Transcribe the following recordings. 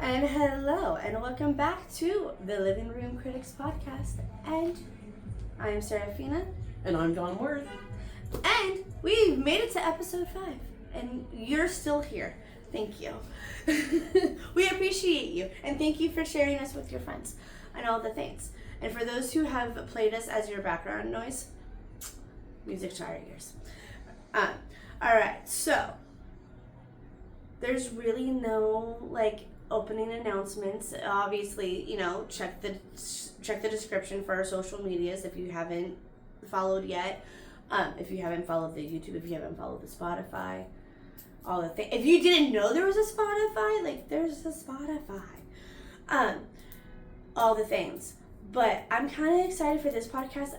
And hello, and welcome back to the Living Room Critics Podcast. And I'm Serafina. And I'm Don Wirth. And we've made it to episode 5. And you're still here. Thank you. We appreciate you. And thank you for sharing us with your friends and all the things. And for those who have played us as your background noise, music to our ears. Alright, so there's really no opening announcements. Obviously, check the description for our social medias if you haven't followed yet. If you haven't followed the YouTube, if you haven't followed the Spotify, all the things. If you didn't know there was a Spotify, there's a Spotify. All the things. But I'm kind of excited for this podcast,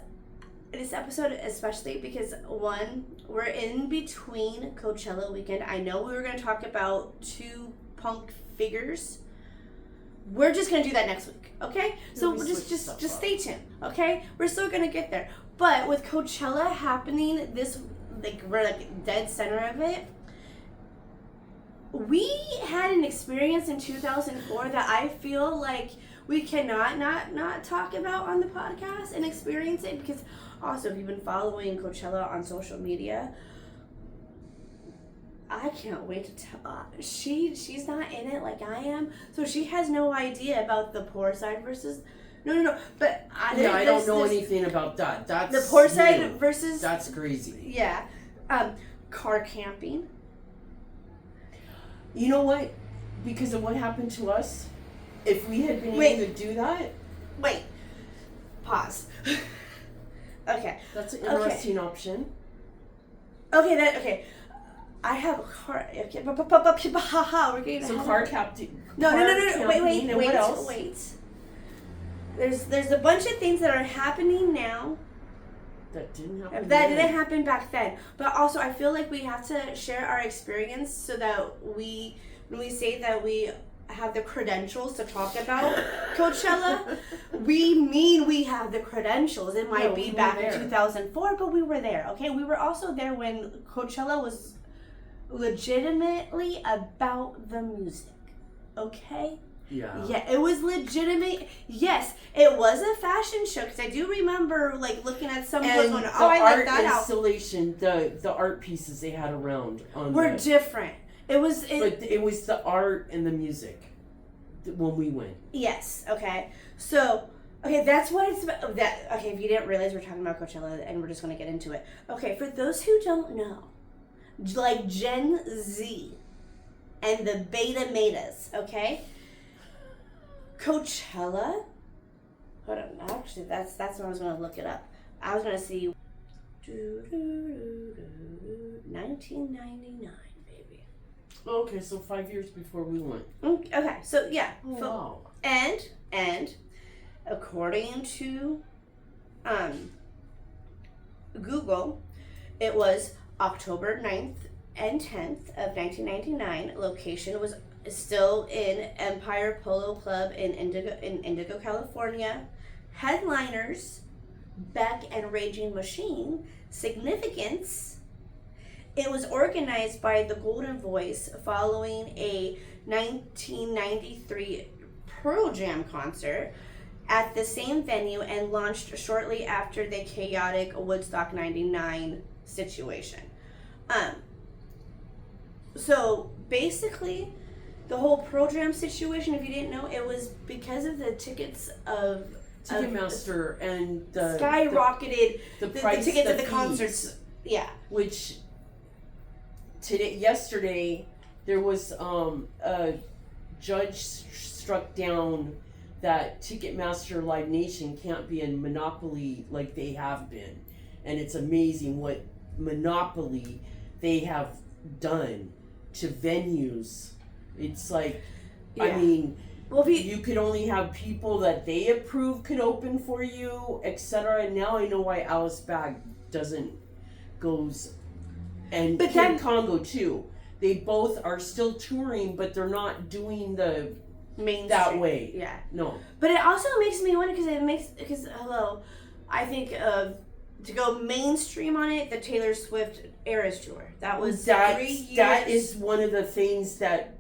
this episode especially because, one, we're in between Coachella weekend. I know we were going to talk about 2 punk figures. We're just going to do that next week, okay? So just stay tuned, okay? We're still going to get there. But with Coachella happening we're dead center of it, we had an experience in 2004 that I feel like we cannot not talk about on the podcast and experience it, because also if you've been following Coachella on social media, I can't wait to tell. She's not in it like I am, so she has no idea about the poor side versus. No. But I don't know anything about that. That's the poor side versus. That's crazy. Yeah, car camping. You know what? Because of what happened to us, if we had been able to do that. Wait. Pause. Okay. That's an interesting option. Okay. I have a car. Okay. We're getting so car camping. No. Wait. And what else? Wait. There's a bunch of things that are happening now. That didn't happen. That didn't happen back then. But also, I feel like we have to share our experience so that when we say that we have the credentials to talk about Coachella, we mean we have the credentials. It might be back in 2004, but we were there, okay? We were also there when Coachella was legitimately about the music, okay? Yeah, it was legitimate. Yes, it was a fashion show, because I do remember looking at some of those. I like that installation, the art pieces they had around were different. But it was the art and the music when we went. Yes. Okay. So, that's what it's about. If you didn't realize we're talking about Coachella, and we're just going to get into it. Okay, for those who don't know, Gen Z and the beta metas, okay? Coachella. Hold on. Actually, that's when I was going to look it up. I was going to see 1999. Okay, so 5 years before we went. Okay, so yeah. Oh, wow. And according to Google, it was October 9th and 10th of 1999. Location was still in Empire Polo Club in Indigo, California. Headliners, Beck and Raging Machine. Significance: it was organized by the Golden Voice following a 1993 Pearl Jam concert at the same venue, and launched shortly after the chaotic Woodstock 99 situation. So basically, the whole Pearl Jam situation, if you didn't know, it was because of the tickets of Ticketmaster and the skyrocketed the price, the tickets the of the fees, concerts. Yeah. Which yesterday there was a judge struck down that Ticketmaster Live Nation can't be a monopoly like they have been, and it's amazing what monopoly they have done to venues. It's like, yeah. I mean, you could only have people that they approve could open for you, etc. And now I know why Alice Bag goes, and Kid Congo too. They both are still touring, but they're not doing the mainstream that way. Yeah. No. But it also makes me wonder, I think to go mainstream on it, the Taylor Swift Eras Tour. That was 3 years. That is one of the things that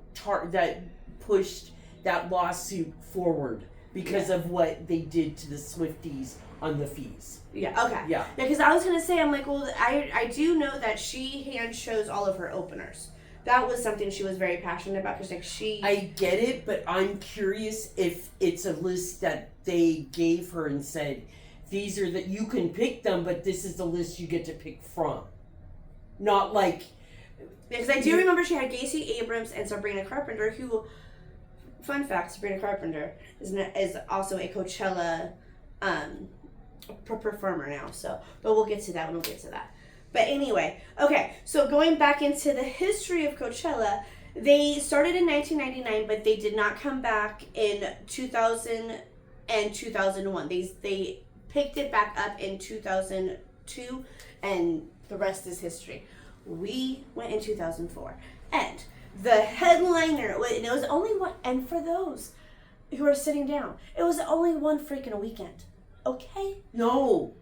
pushed that lawsuit forward because of what they did to the Swifties on the fees. Yeah. Okay. Yeah. Because I was gonna say, I'm like, well, I do know that she hand chose all of her openers. That was something she was very passionate about because like I get it, but I'm curious if it's a list that they gave her and said, these are that you can pick them, but this is the list you get to pick from. Not like. Because I do remember she had Gacy Abrams and Sabrina Carpenter, who, fun fact, Sabrina Carpenter is also a Coachella performer now. So, but we'll get to that when we'll get to that. But anyway, okay, so going back into the history of Coachella, they started in 1999, but they did not come back in 2000 and 2001. They picked it back up in 2002, and the rest is history. We went in 2004, and the headliner, and it was only one, and for those who are sitting down, it was only one freaking weekend, okay? No.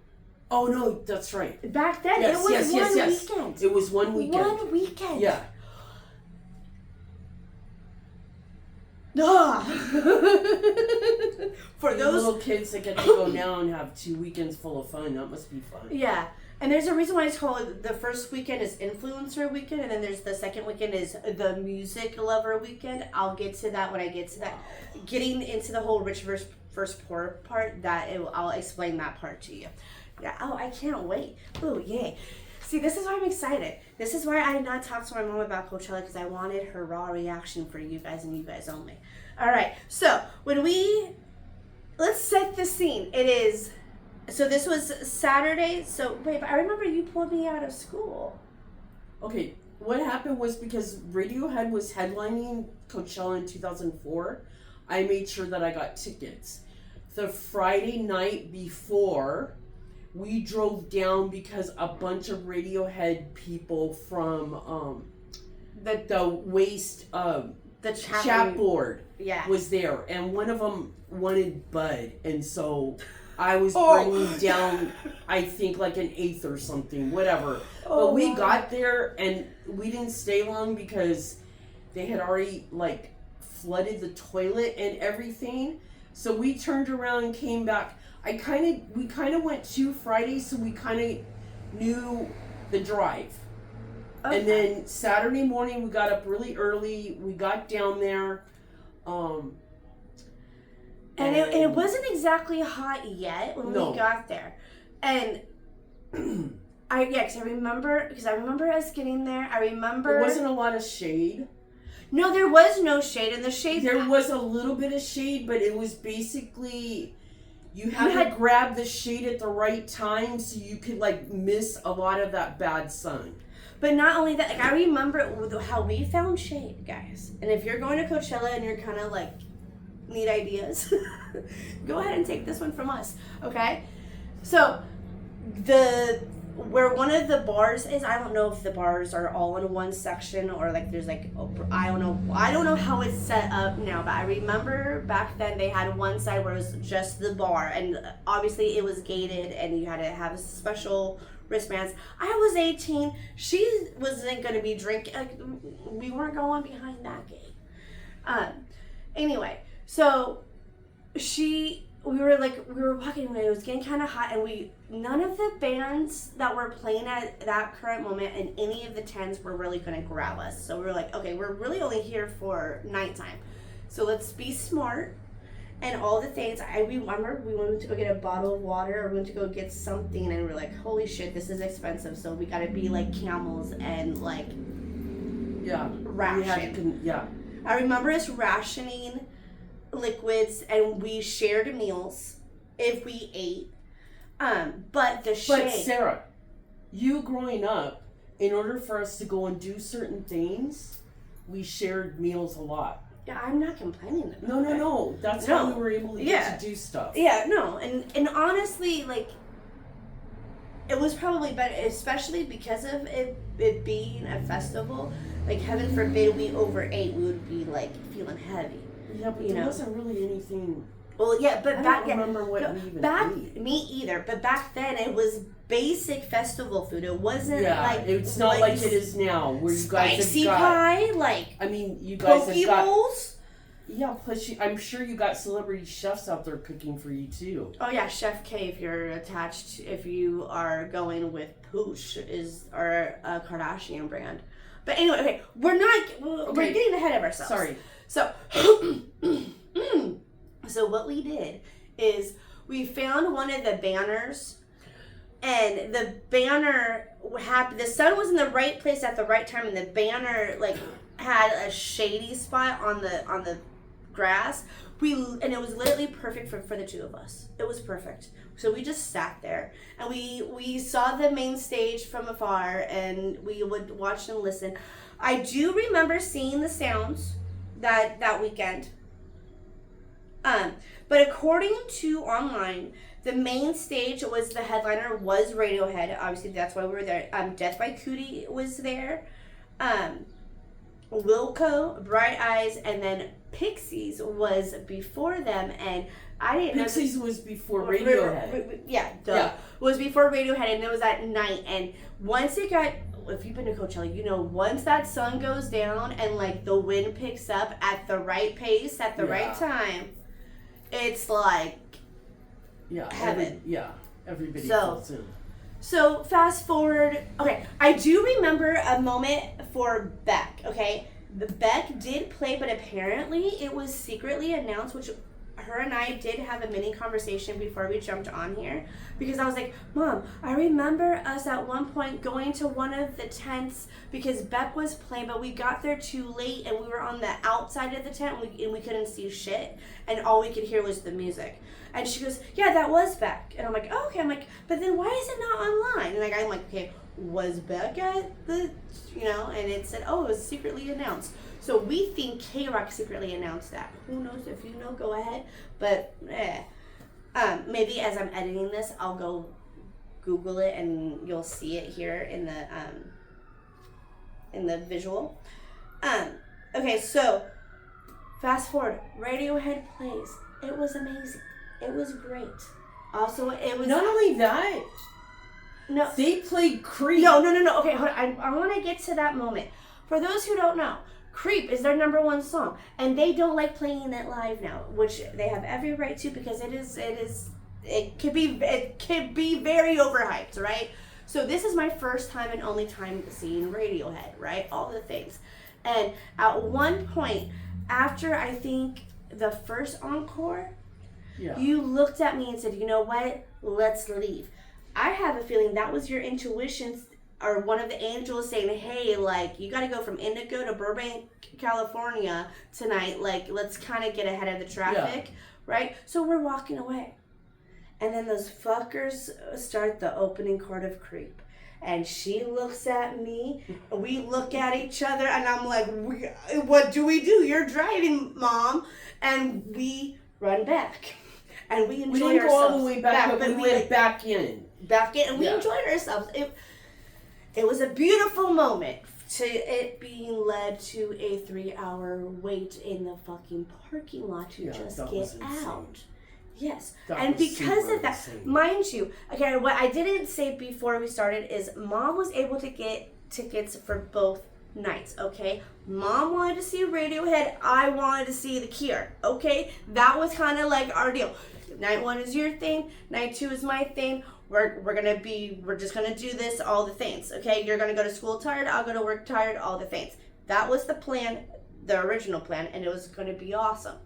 Oh, no, that's right. Back then, yes, it was yes, one yes. weekend. It was one weekend. One weekend. Yeah. For those little kids that get to go now and have 2 weekends full of fun, that must be fun. Yeah. And there's a reason why it's called, the first weekend is influencer weekend, and then there's the second weekend is the music lover weekend. I'll get to that when I get to that. Getting into the whole rich versus poor part, I'll explain that part to you. Yeah. Oh, I can't wait. Oh, yay. See, this is why I'm excited. This is why I did not talk to my mom about Coachella, because I wanted her raw reaction for you guys and you guys only. All right. So let's set the scene. So this was Saturday. So wait, but I remember you pulled me out of school. Okay, what happened was because Radiohead was headlining Coachella in 2004, I made sure that I got tickets. The Friday night before, we drove down because a bunch of Radiohead people from the waste the chat board yeah. was there, and one of them wanted Bud, and so I was bringing down, I think, like an eighth or something, whatever. But we got there, and we didn't stay long because they had already, like, flooded the toilet and everything. So we turned around and came back. We kind of went to Friday, so we kind of knew the drive. Okay. And then Saturday morning, we got up really early. We got down there. And it wasn't exactly hot yet when we got there. And because I remember us getting there. I remember there wasn't a lot of shade. No, there was no shade, and the shade there was a little bit of shade, but it was basically you had to grab the shade at the right time so you could like miss a lot of that bad sun. But not only that, like I remember how we found shade, guys. And if you're going to Coachella and you're kind of like need ideas, go ahead and take this one from us, okay? So where one of the bars is, I don't know if the bars are all in one section or like there's like, I don't know how it's set up now, but I remember back then they had one side where it was just the bar, and obviously it was gated and you had to have a special wristbands. I was 18. She wasn't going to be drinking. Like, we weren't going behind that gate. Anyway, so we were walking away. It was getting kind of hot, and none of the bands that were playing at that current moment in any of the tents were really going to grab us. So we were like, okay, we're really only here for nighttime. So let's be smart. And all the things, I remember we went to go get a bottle of water, or we went to go get something, and we're like, holy shit, this is expensive, so we gotta be like camels and like ration. I remember us rationing liquids, and we shared meals if we ate. But Sarah, you growing up, in order for us to go and do certain things, we shared meals a lot. Yeah, I'm not complaining about it. No. That's how we were able to get to do stuff. Yeah, no. And honestly, like, it was probably better, especially because of it being a festival. Like, heaven forbid we overate, we would be, like, feeling heavy. Yeah, but there wasn't really anything... Well, yeah, but I don't remember what we even ate. Me either, but back then it was basic festival food. It wasn't like... it's not like it is now, where you guys spicy have got... pie, like... I mean, you guys Poke have got... bowls. Yeah, plus I'm sure you got celebrity chefs out there cooking for you too. Oh yeah, Chef K. If you're attached, if you are going with Poosh, is our Kardashian brand. But anyway, okay, we're getting ahead of ourselves. Sorry. So, so what we did is we found one of the banners, and the banner the sun was in the right place at the right time, and the banner like had a shady spot on the grass. And it was literally perfect for the two of us. It was perfect. So we just sat there, and we saw the main stage from afar, and we would watch and listen. I do remember seeing the sounds that weekend. But according to online, the main stage was the headliner was Radiohead. Obviously, that's why we were there. Death by Cootie was there. Wilco, Bright Eyes, and then Pixies was before them, and I didn't know. Pixies was before Radiohead. Was before Radiohead, and it was at night. And once it got, if you've been to Coachella, you know, once that sun goes down and like the wind picks up at the right pace at the right time, it's like heaven. Everybody falls in. So fast forward. Okay, I do remember a moment for Beck. Okay, the Beck did play, but apparently it was secretly announced, which her and I did have a mini conversation before we jumped on here, because I was like, Mom, I remember us at one point going to one of the tents because Beck was playing, but we got there too late and we were on the outside of the tent and we couldn't see shit, and all we could hear was the music. And she goes, yeah, that was Beck. And I'm like, oh, okay. I'm like, but then why is it not online? And I'm like, okay, was Beck at the, and it said, oh, it was secretly announced. So we think K-Rock secretly announced that. Who knows? If you know, go ahead. But maybe as I'm editing this, I'll go Google it and you'll see it here in the visual. Okay, so fast forward. Radiohead plays. It was amazing. It was great. Also, it was not only that. No, they played Creep. No. Okay, hold on. I want to get to that moment. For those who don't know, Creep is their number one song, and they don't like playing it live now, which they have every right to, because it could be very overhyped, right? So this is my first time and only time seeing Radiohead, right? All the things. And at one point, after I think the first encore, you looked at me and said, you know what? Let's leave. I have a feeling that was your intuition, or one of the angels saying, hey, like, you got to go from Indigo to Burbank, California tonight. Like, let's kind of get ahead of the traffic, right? So we're walking away. And then those fuckers start the opening chord of Creep. And she looks at me, we look at each other, and I'm like, what do we do? You're driving, Mom. And we run back. And we enjoy ourselves. We didn't go all the way back, but we went back in. And we enjoyed ourselves. It was a beautiful moment to it being led to a 3-hour wait in the fucking parking lot to just get out. Yes. And because of that, mind you, okay, what I didn't say before we started is Mom was able to get tickets for both nights, okay? Mom wanted to see Radiohead, I wanted to see The Cure, okay? That was kind of like our deal. Night 1 is your thing, night 2 is my thing. We're just gonna do this, all the things, okay? You're gonna go to school tired, I'll go to work tired, all the things. That was the plan, the original plan, and it was gonna be awesome.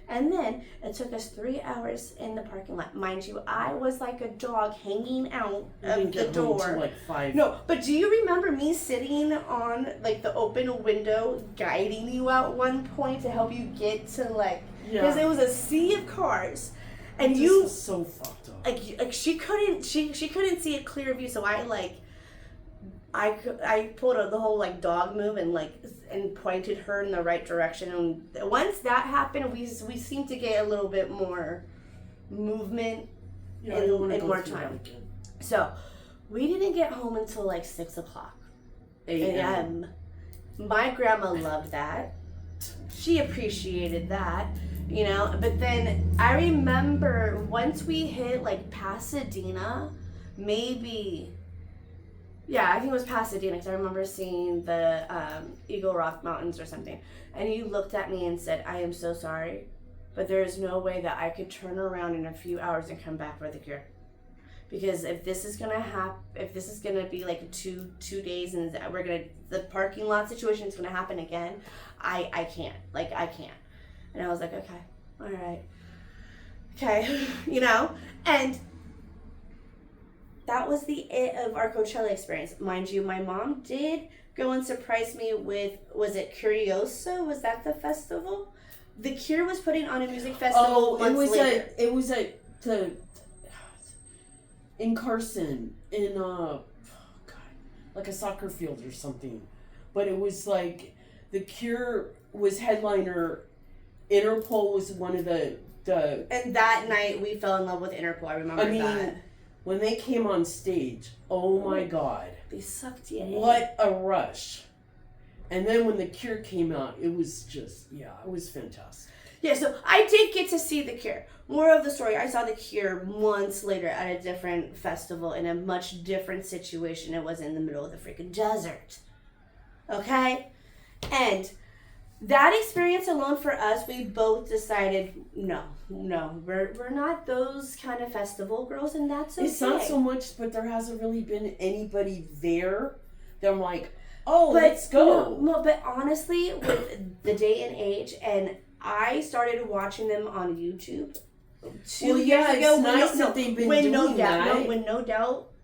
And then it took us 3 hours in the parking lot. Mind you, I was like a dog hanging out of the door. Home till like 5. No, but do you remember me sitting on like the open window, guiding you out one point to help you get to because it was a sea of cars, and this you is so fucked up. Like she couldn't see a clear view, so I pulled the whole dog move and pointed her in the right direction. And once that happened, we seemed to get a little bit more movement and more time. So we didn't get home until 6 o'clock a.m. My grandma loved that. She appreciated that, But then I remember once we hit Pasadena, maybe Yeah, I think it was Pasadena because I remember seeing the Eagle Rock Mountains or something. And you looked at me and said, I am so sorry, but there is no way that I could turn around in a few hours and come back for the cure. Because if this is gonna be like two days and the parking lot situation is gonna happen again, I can't. Like, I can't. And I was like, okay, all right. Okay, you know? And that was the it of our Coachella experience. Mind you, my mom did go and surprise me with, was it Curiosa? Was that the festival? The Cure was putting on a music festival months later. It was in Carson, in like a soccer field or something. But it was like, the Cure was headliner, Interpol was one of the... And that night we fell in love with Interpol, I remember that. When they came on stage, oh my God. They sucked you in. What a rush. And then when the Cure came out, it was just, it was fantastic. Yeah, so I did get to see the Cure. More of the story, I saw the Cure months later at a different festival in a much different situation. It was in the middle of the freaking desert. Okay? And that experience alone for us, we both decided, no, we're not those kind of festival girls, and that's okay. It's not so much, but there hasn't really been anybody there that I'm like, let's go. No, but honestly, with the day and age, and I started watching them on YouTube 2 years ago. It's nice that they've been doing that.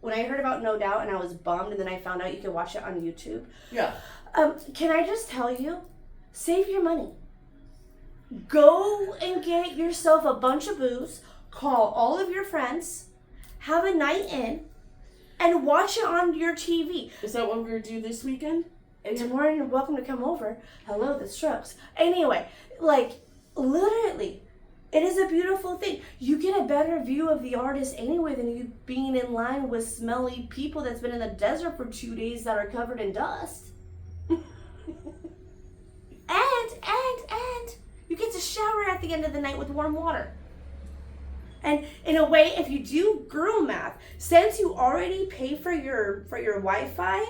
When I heard about No Doubt and I was bummed, and then I found out you could watch it on YouTube. Yeah. Can I just tell you? Save your money. Go and get yourself a bunch of booze, call all of your friends, have a night in, and watch it on your TV. Is that what we're going to do this weekend? You're more than welcome to come over. Hello, the Strokes. Anyway, like, literally, it is a beautiful thing. You get a better view of the artist anyway than you being in line with smelly people that's been in the desert for 2 days that are covered in dust. And you get to shower at the end of the night with warm water. And in a way, if you do girl math, since you already pay for your Wi-Fi,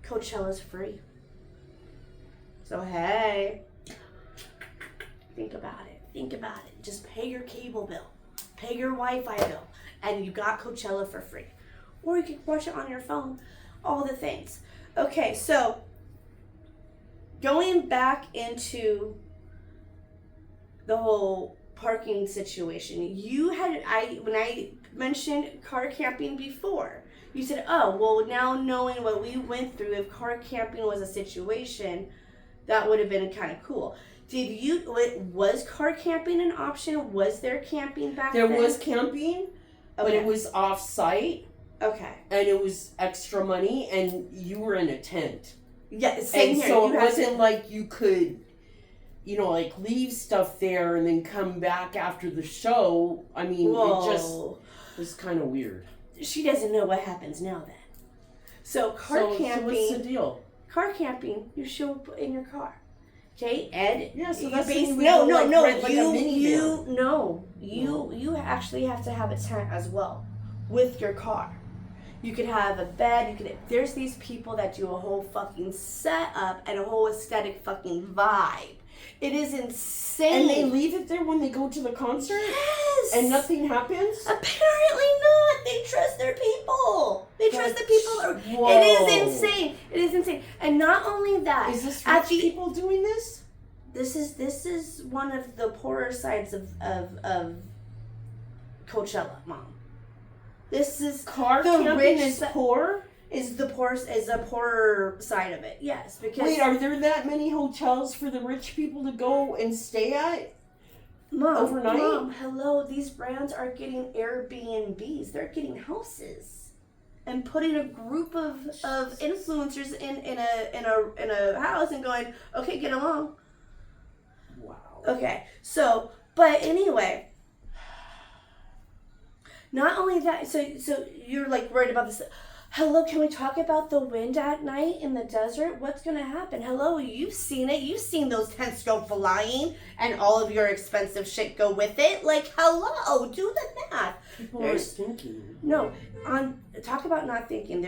Coachella's free. So hey, think about it. Just pay your cable bill, pay your Wi-Fi bill, and you got Coachella for free. Or you can watch it on your phone, all the things. Okay, so going back into the whole parking situation, when I mentioned car camping before, you said, oh, well, now knowing what we went through, if car camping was a situation, that would have been kind of cool. Was car camping an option? Was there camping back then? There was camping, but it was off-site. Okay. And it was extra money, and you were in a tent. Yeah, same here. So it wasn't like you could, like leave stuff there and then come back after the show. I mean, It just was kind of weird. She doesn't know what happens now then. So camping. So what's the deal? Car camping, you show up in your car. Okay, Ed. Yeah, so that's you actually have to have a tent as well with your car. You could have a bed, there's these people that do a whole fucking setup and a whole aesthetic fucking vibe. It is insane. And they leave it there when they go to the concert? Yes. And nothing happens? Apparently not. They trust their people. Whoa. It is insane. And not only that. Is this rich people doing this? This is one of the poorer sides of Coachella, Mom. This is car camping is poor? Is a poorer side of it, yes. Because wait, are there that many hotels for the rich people to go and stay at? Overnight? Mom, hello. These brands are getting Airbnbs. They're getting houses and putting a group of influencers in a house and going, okay, get along. Wow. Okay, so, but anyway, not only that, so you're like worried about this. Hello, can we talk about the wind at night in the desert? What's going to happen? Hello, you've seen it. You've seen those tents go flying and all of your expensive shit go with it. Like, hello, do the math. People are thinking. No, talk about not thinking.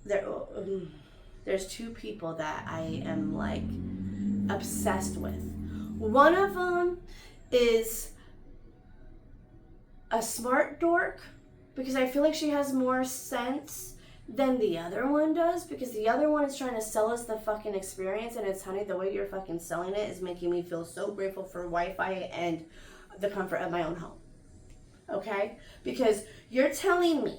there's two people that I am like obsessed with. One of them is a smart dork because I feel like she has more sense than the other one does, because the other one is trying to sell us the fucking experience, and it's, honey, the way you're fucking selling it is making me feel so grateful for Wi-Fi and the comfort of my own home. Okay? Because you're telling me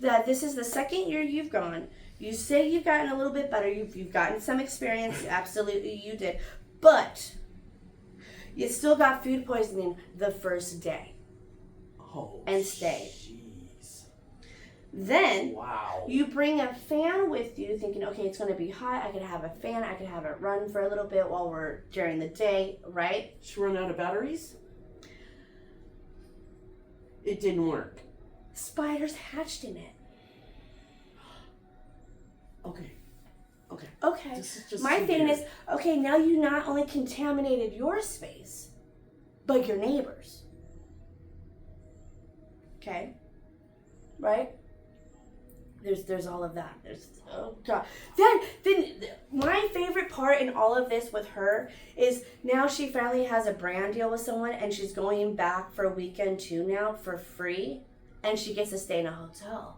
that this is the second year you've gone. You say you've gotten a little bit better. You've gotten some experience. Absolutely, you did. But you still got food poisoning the first day. Oh, and stayed. Jeez. Then wow. You bring a fan with you thinking, okay, it's going to be hot. I could have a fan. I could have it run for a little bit while we're during the day, right? She run out of batteries? It didn't work. Spiders hatched in it. Okay. Okay. Just my so thing weird. is, okay, now you not only contaminated your space, but your neighbors. Okay? Right? There's all of that. There's, oh God. Then my favorite part in all of this with her is now she finally has a brand deal with someone, and she's going back for a weekend too now for free, and she gets to stay in a hotel.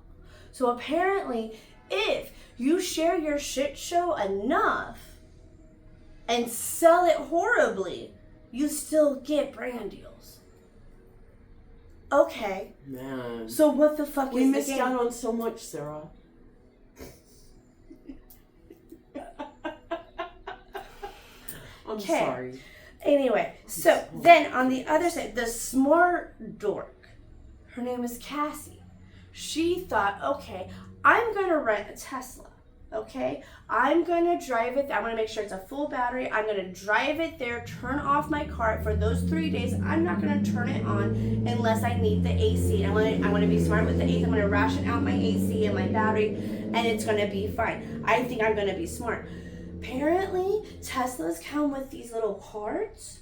So apparently, if you share your shit show enough and sell it horribly, you still get brand deals. Okay. Man. So what the fuck We is missed the game? out on so much, Sarah. I'm sorry. Anyway, so then on the other side, the smart dork, her name is Cassie. She thought, okay, I'm going to rent a Tesla. Okay, I'm going to drive it. I want to make sure it's a full battery. I'm going to drive it there, turn off my car for those 3 days. I'm not going to turn it on unless I need the AC. I want to be smart with the AC. I'm going to ration out my AC and my battery, and it's going to be fine. I think I'm going to be smart. Apparently, Teslas come with these little cards,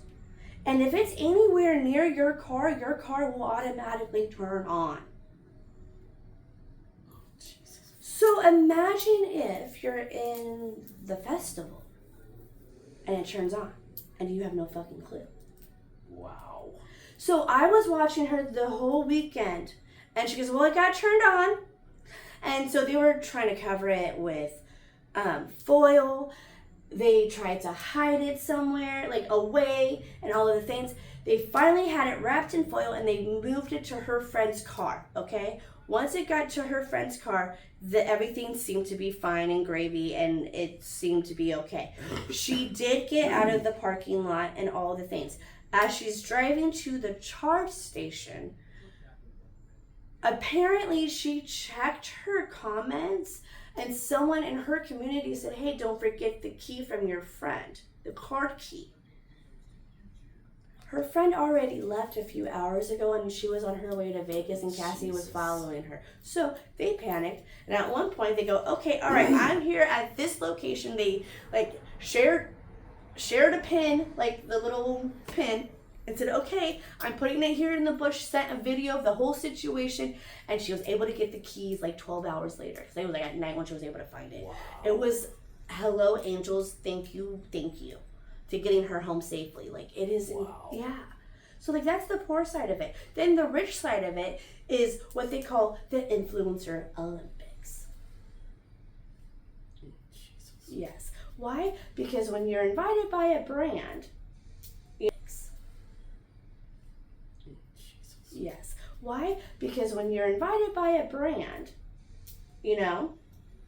and if it's anywhere near your car will automatically turn on. So imagine if you're in the festival and it turns on and you have no fucking clue. Wow. So I was watching her the whole weekend, and she goes, well, it got turned on. And so they were trying to cover it with foil. They tried to hide it somewhere, like away, and all of the things. They finally had it wrapped in foil, and they moved it to her friend's car, okay? Once it got to her friend's car, everything seemed to be fine and gravy, and it seemed to be okay. She did get out of the parking lot and all the things. As she's driving to the charge station, apparently she checked her comments, and someone in her community said, hey, don't forget the key from your friend, the car key. Her friend already left a few hours ago, and she was on her way to Vegas, and Cassie was following her. So they panicked, and at one point they go, okay, all right, I'm here at this location. They like shared a pin, like the little pin, and said, okay, I'm putting it here in the bush, sent a video of the whole situation, and she was able to get the keys like 12 hours later. Because it was like at night when she was able to find it. Wow. It was, hello, angels, thank you. To getting her home safely. Like, it is, wow. Yeah. So, like, that's the poor side of it. Then the rich side of it is what they call the Influencer Olympics. Jesus. Yes. Why? Because when you're invited by a brand, Jesus. Yes. Why? Because when you're invited by a brand, you know,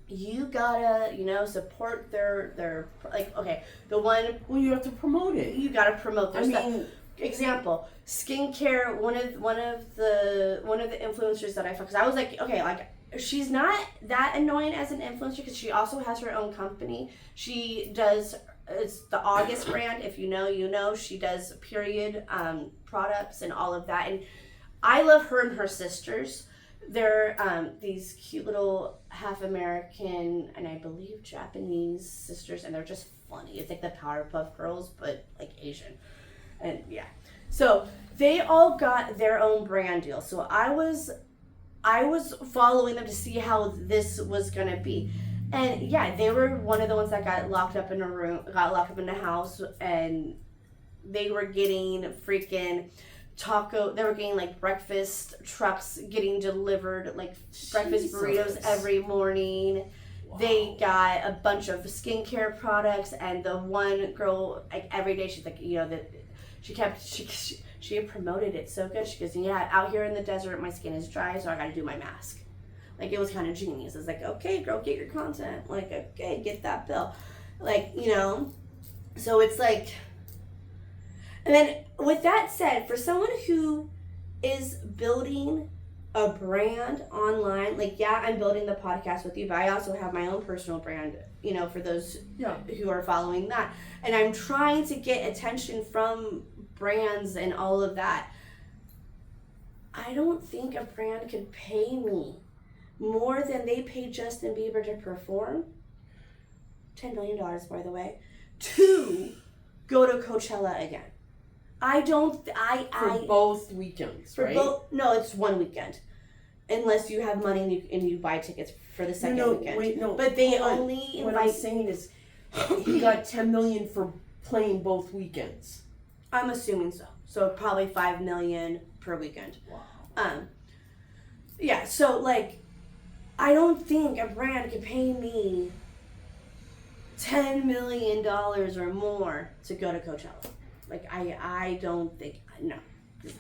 you gotta, support their like, okay, the one. Well, you have to promote it. You gotta promote their stuff. Example, skincare. One of the influencers that I found, because I was like, okay, like she's not that annoying as an influencer because she also has her own company. She does. It's the August brand. If you know, you know. She does period products and all of that, and I love her and her sisters. They're these cute little half American and I believe Japanese sisters, and they're just funny. It's like the Powerpuff Girls, but like Asian. And yeah. So they all got their own brand deal. So I was I was following them to see how this was gonna be. And yeah, they were one of the ones that got locked up in a room, got locked up in a house, and they were getting freaking they were getting like breakfast trucks getting delivered, like breakfast burritos every morning. Wow. They got a bunch of skincare products, and the one girl, like every day, she's like, that she had promoted it so good. She goes, yeah, out here in the desert, my skin is dry, so I got to do my mask. Like, it was kind of genius. It's like, okay, girl, get your content. Like, okay, get that bill. Like, so it's like, and then with that said, for someone who is building a brand online, like, yeah, I'm building the podcast with you, but I also have my own personal brand, for those who are following that. And I'm trying to get attention from brands and all of that. I don't think a brand could pay me more than they paid Justin Bieber to perform. $10 million, by the way, to go to Coachella again. For both weekends, right? No, it's one weekend. Unless you have money and you buy tickets for the second weekend. Wait, no. But they only invite... What I'm saying is, he got $10 million for playing both weekends. I'm assuming so. So probably $5 million per weekend. Wow. Yeah, so like, I don't think a brand could pay me $10 million or more to go to Coachella. Like, I don't think, no.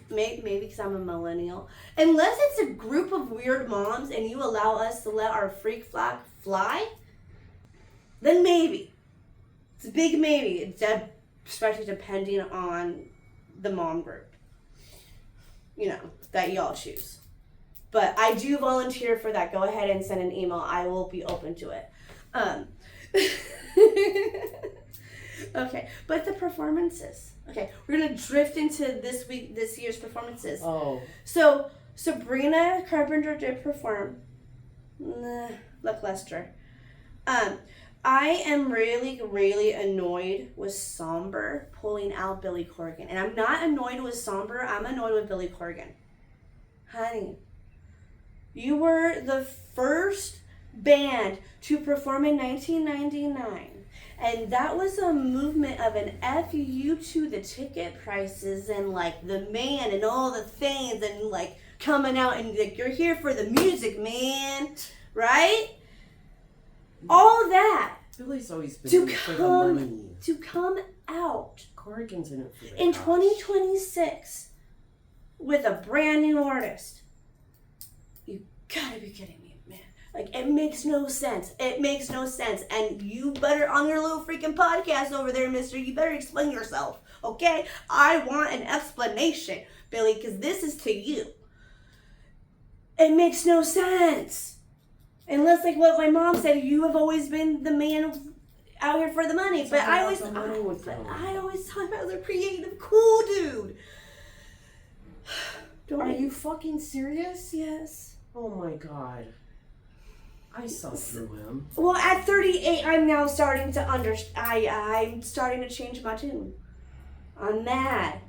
Maybe because I'm a millennial. Unless it's a group of weird moms and you allow us to let our freak flag fly, then maybe. It's a big maybe, especially depending on the mom group, that y'all choose. But I do volunteer for that. Go ahead and send an email. I will be open to it. Okay, but the performances. Okay, we're gonna drift into this year's performances. Oh. So Sabrina Carpenter did perform. Lackluster. I am really, really annoyed with Somber pulling out Billy Corgan. And I'm not annoyed with Somber, I'm annoyed with Billy Corgan. Honey, you were the first band to perform in 1999. And that was a movement of an F you to the ticket prices and like the man and all the things and like coming out and like, you're here for the music, man. Right? All that. Billy's always been in it for the money. To come out. Corrigan's in it for the in cash. 2026 with a brand new artist. You gotta be kidding me, man. Like, it makes no sense. It makes no sense. And you better, on your little freaking podcast over there, mister, you better explain yourself, okay? I want an explanation, Billy, because this is to you. It makes no sense. Unless, like what my mom said, you have always been the man out here for the money. But I always thought I was a creative, cool dude. Are you fucking serious? Yes. Oh my God. I saw through him. Well, at 38, I'm now starting to I'm starting to change my tune. I'm mad.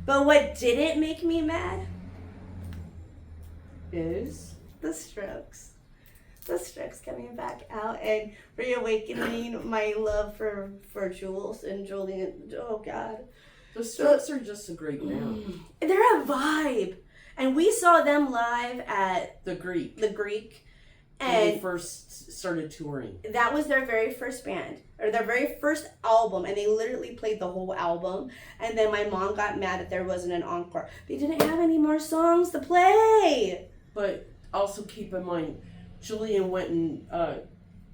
But what didn't make me mad is the Strokes. The Strokes coming back out and reawakening my love for Jules and Julian. Oh, God. The Strokes are just a great band. They're a vibe. And we saw them live at The Greek. And when they first started touring. That was their very first band, or their very first album, and they literally played the whole album. And then my mom got mad that there wasn't an encore. They didn't have any more songs to play. But also keep in mind, Julian went and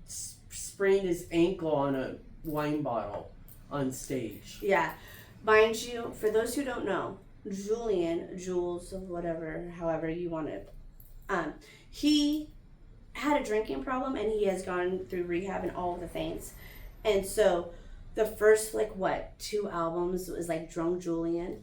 sprained his ankle on a wine bottle on stage. Yeah. Mind you, for those who don't know, Jules, whatever, however you want it, he had a drinking problem and he has gone through rehab and all of the things. And so the first, 2 albums was Drunk Julian.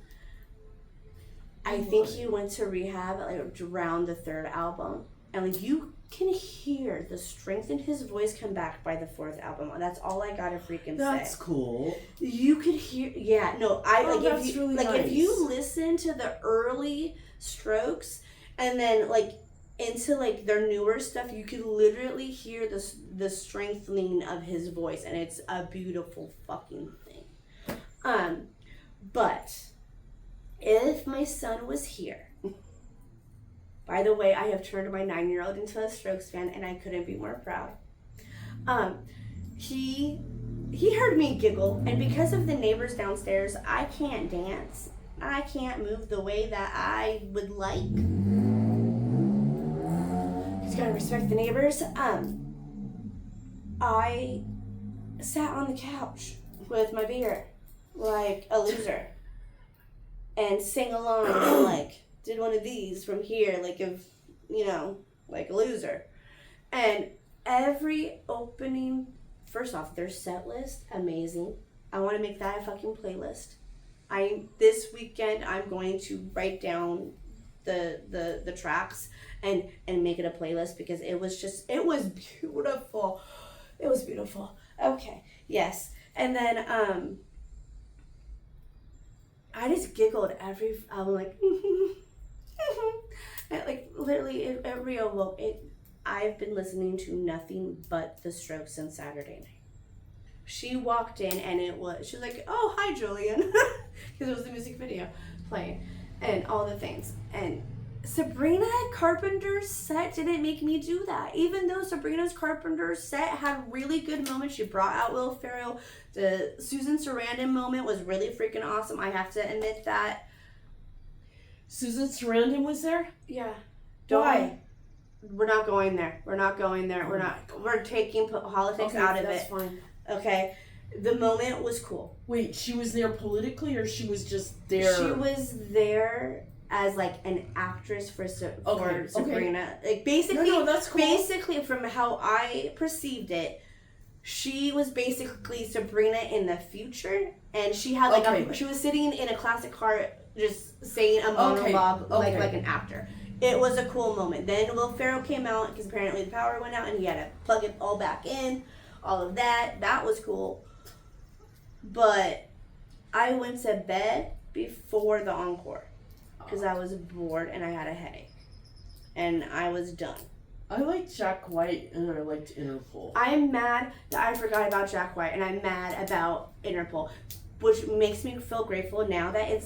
I think he went to rehab around the 3rd album. And you can hear the strength in his voice come back by the 4th album. That's all I gotta freaking say. That's cool. You could hear, that's really nice. If you listen to the early Strokes, and then into like their newer stuff, you can literally hear the strengthening of his voice, and it's a beautiful fucking thing. But if my son was here, by the way, I have turned my 9-year-old into a Strokes fan, and I couldn't be more proud. He heard me giggle, and because of the neighbors downstairs, I can't dance. I can't move the way that I would like. Just gotta respect the neighbors. I sat on the couch with my beer like a loser and sang along and like did one of these from here like if like a loser. And every opening, first off, their set list, amazing. I want to make that a fucking playlist. This weekend I'm going to write down the tracks and make it a playlist because it was beautiful. It was beautiful. Okay, yes. And then I just giggled every album, like and, like literally every album. I've been listening to nothing but The Strokes since Saturday night. She walked in and she was like, "Oh, hi, Julian," because it was the music video playing and all the things. And Sabrina Carpenter's set didn't make me do that. Even though Sabrina Carpenter's set had really good moments, she brought out Will Ferrell. The Susan Sarandon moment was really freaking awesome. I have to admit that. Susan Sarandon was there? Yeah. Why? We're not going there. We're taking politics out of it. That's fine. Okay. The moment was cool. Wait, she was there politically or she was just there? She was there as like an actress for Sabrina. Okay. Like basically, no, that's cool. Basically, from how I perceived it, she was basically Sabrina in the future, and she had like she was sitting in a classic car just saying a monologue like an actor. It was a cool moment. Then Will Ferrell came out because apparently the power went out and he had to plug it all back in. All of that. That was cool. But I went to bed before the encore because I was bored and I had a headache. And I was done. I liked Jack White and I liked Interpol. I'm mad that I forgot about Jack White and I'm mad about Interpol, which makes me feel grateful now that it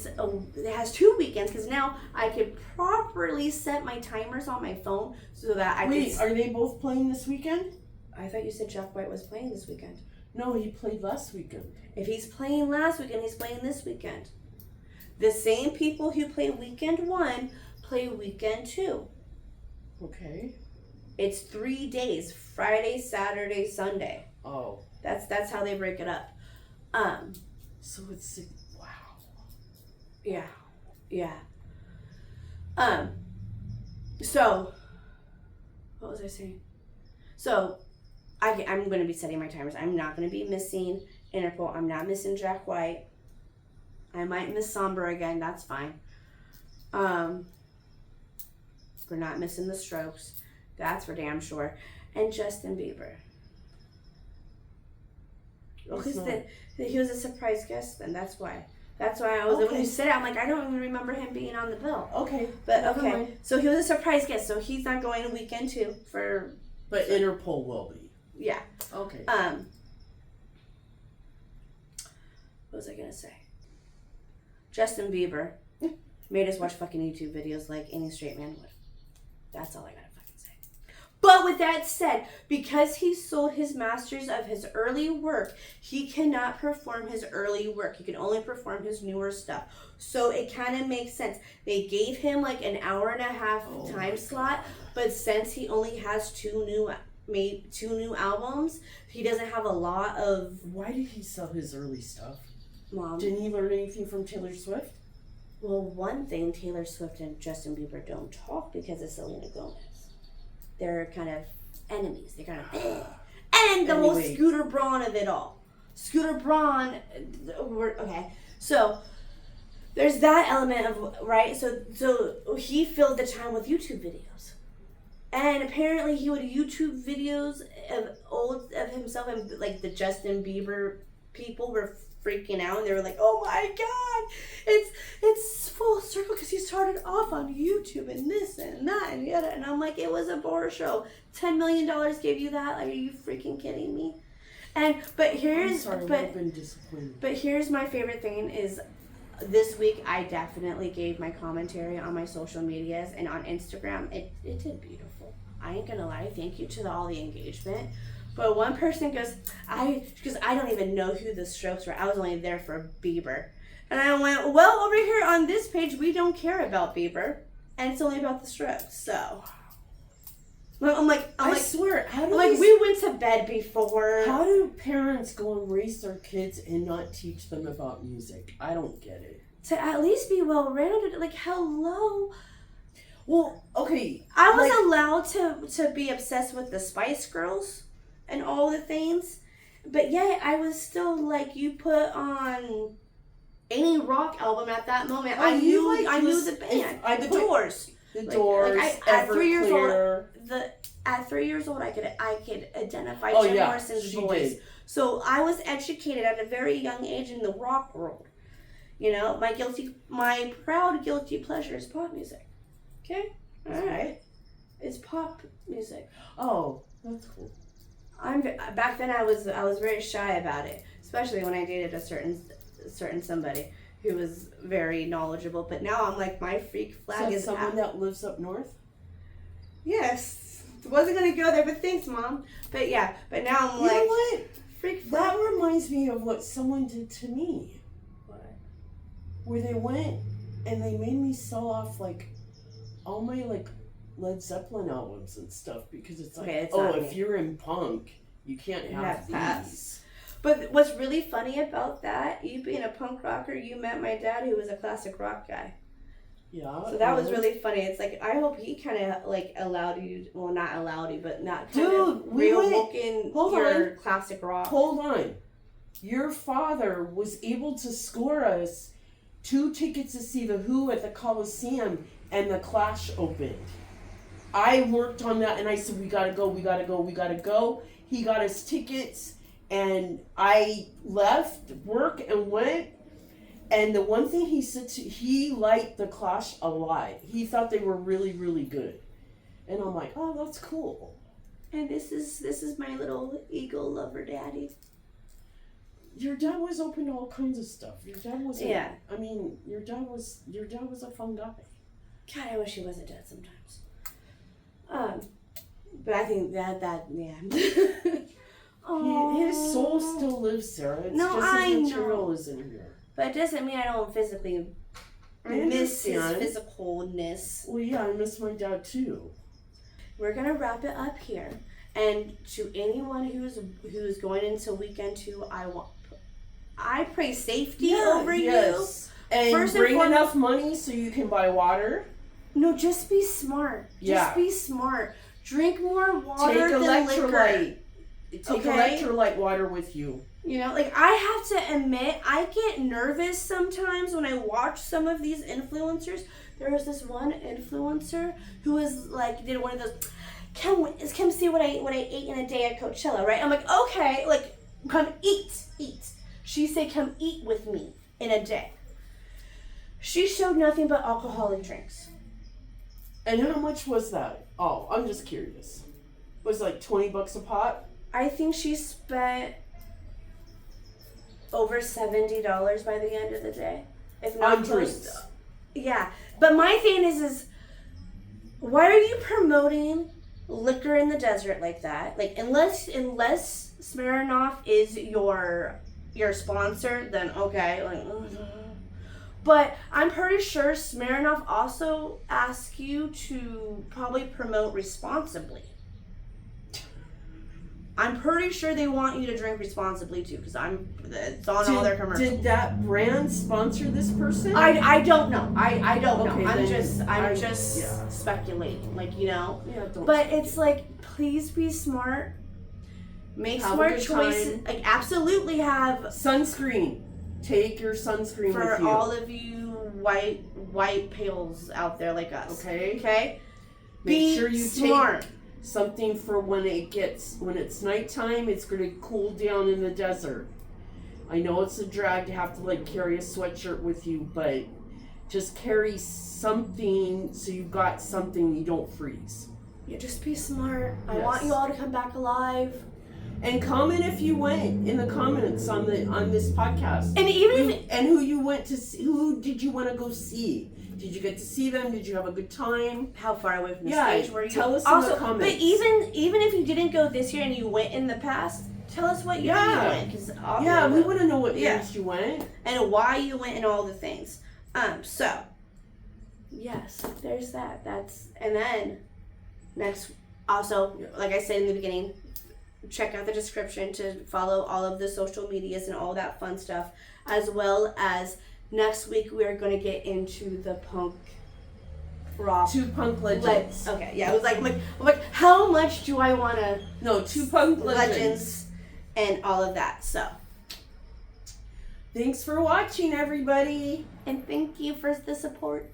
has 2 weekends because now I could properly set my timers on my phone so that I Wait, are they both playing this weekend? I thought you said Jack White was playing this weekend. No, he played last weekend. If he's playing last weekend, he's playing this weekend. The same people who played weekend 1 play weekend 2. Okay. It's 3 days: Friday, Saturday, Sunday. Oh. That's how they break it up. So it's wow. Yeah. So what was I saying? So I'm going to be setting my timers. I'm not going to be missing Interpol. I'm not missing Jack White. I might miss Somber again. That's fine. We're not missing the Strokes. That's for damn sure. And Justin Bieber. Because he was a surprise guest then. That's why. I was when you said it, I'm like, I don't even remember him being on the bill. Okay. But okay. So he was a surprise guest. So he's not going to weekend 2 for. But Interpol will be. Yeah. Okay. What was I gonna say? Justin Bieber made us watch fucking YouTube videos like any straight man would. That's all I gotta fucking say. But with that said, because he sold his masters of his early work, he cannot perform his early work. He can only perform his newer stuff. So it kind of makes sense. They gave him like an hour and a half time slot, but since he only has two new albums, he doesn't have a lot of. Why did he sell his early stuff? Mom. Didn't he learn anything from Taylor Swift? Well, one thing, Taylor Swift and Justin Bieber don't talk because of Selena Gomez. They're kind of enemies. They're kind of and the whole Scooter Braun of it all. Scooter Braun, okay. So there's that element of right. So he filled the time with YouTube videos, and apparently he would YouTube videos of himself, and like the Justin Bieber people were freaking out, and they were like, "Oh my God, it's full circle because he started off on YouTube and this and that and the other." And I'm like, "It was a bar show. $10 million gave you that? Are you freaking kidding me?" But here's been disappointed. But here's my favorite thing is this week I definitely gave my commentary on my social medias and on Instagram. It did beautiful. I ain't gonna lie. Thank you to all the engagement. But one person goes, because I don't even know who the Strokes were. I was only there for Bieber. And I went, well, over here on this page, we don't care about Bieber. And it's only about the Strokes, so. I swear, we went to bed before. How do parents go and raise their kids and not teach them about music? I don't get it. To at least be well-rounded, like, hello. Well, okay. I was allowed to be obsessed with the Spice Girls and all the things, but yet I was still like, you put on any rock album at that moment. I knew the band. The Doors. The Doors. At 3 years old, at 3 years old, I could identify Jim Morrison's voice. Did. So I was educated at a very young age in the rock world. You know, my proud guilty pleasure is pop music. Okay, all right, it's pop music. Oh, that's cool. Back then I was very shy about it, especially when I dated a certain somebody who was very knowledgeable. But now I'm like, my freak flag is someone that lives up north. Yes, wasn't gonna go there, but thanks, Mom. But yeah, but now I'm like, you know what? Freak flag. That reminds me of what someone did to me. What? Where they went and they made me sell off like all my like Led Zeppelin albums and stuff because it's like, if you're in punk, you can't have these. But what's really funny about that, you being a punk rocker, you met my dad who was a classic rock guy. Yeah. So that was really funny. It's like, I hope he kind of like allowed you, well, not allowed you, but not kind of reawoken your classic rock. Hold on. Your father was able to score us 2 tickets to see The Who at the Coliseum, and The Clash opened. I worked on that, and I said, we gotta go. He got us tickets, and I left work and went. And the one thing he said he liked The Clash a lot. He thought they were really, really good. And I'm like, oh, that's cool. And this is my little eagle lover daddy. Your dad was open to all kinds of stuff. Your dad was your dad was a fun guy. God, I wish he wasn't dead sometimes. But I think that his soul still lives there. It's just his material is in here. But it doesn't mean I don't physically miss his physicalness. Well, yeah, I miss my dad too. We're gonna wrap it up here, and to anyone who's going into weekend 2, I pray safety over you. And first bring enough money so you can buy water. No, just be smart. Just be smart. Drink more water than liquor. Take electrolyte water with you. You know, like, I have to admit, I get nervous sometimes when I watch some of these influencers. There was this one influencer who was like, did one of those, come see what I ate in a day at Coachella, right? I'm like, okay, like, come eat. She said, come eat with me in a day. She showed nothing but alcoholic drinks. And how much was that? Oh, I'm just curious. Was it like $20 a pop? I think she spent over $70 by the end of the day. If not on drinks. Yeah. But my thing is why are you promoting liquor in the desert like that? Like, unless Smirnoff is your sponsor, then okay. Like, but I'm pretty sure Smirnoff also asks you to probably promote responsibly. I'm pretty sure they want you to drink responsibly too, because it's on all their commercials. Did that brand sponsor this person? I don't know. I don't know. I'm just yeah. speculating, like, you know. Yeah, but it's like, please be smart. Make smart choices. Like, absolutely have sunscreen. Take your sunscreen with you. For all of you white pales out there like us. Okay. Make sure you smart. Take something for when it's nighttime, it's going to cool down in the desert. I know it's a drag to have to like carry a sweatshirt with you, but just carry something so you've got something you don't freeze. Yeah, just be smart. I Yes. want you all to come back alive. And comment if you went in the comments on this podcast. And even if And who you went to see, who did you want to go see? Did you get to see them? Did you have a good time? how far away from the Yeah, stage were you? tell us in also, the comments. But even if you didn't go this year and you went in the past, tell us what year you went. Cause Yeah, we want to know what years you went. and why you went and all the things. So yes, there's that. And then next, also, like I said in the beginning, check out the description to follow all of the social medias and all that fun stuff, as well as next week we are going to get into the punk rock. 2 punk legends. Okay, yeah, I was like, I'm like, how much do I want to? No, 2 punk legends and all of that. So, thanks for watching, everybody. and thank you for the support.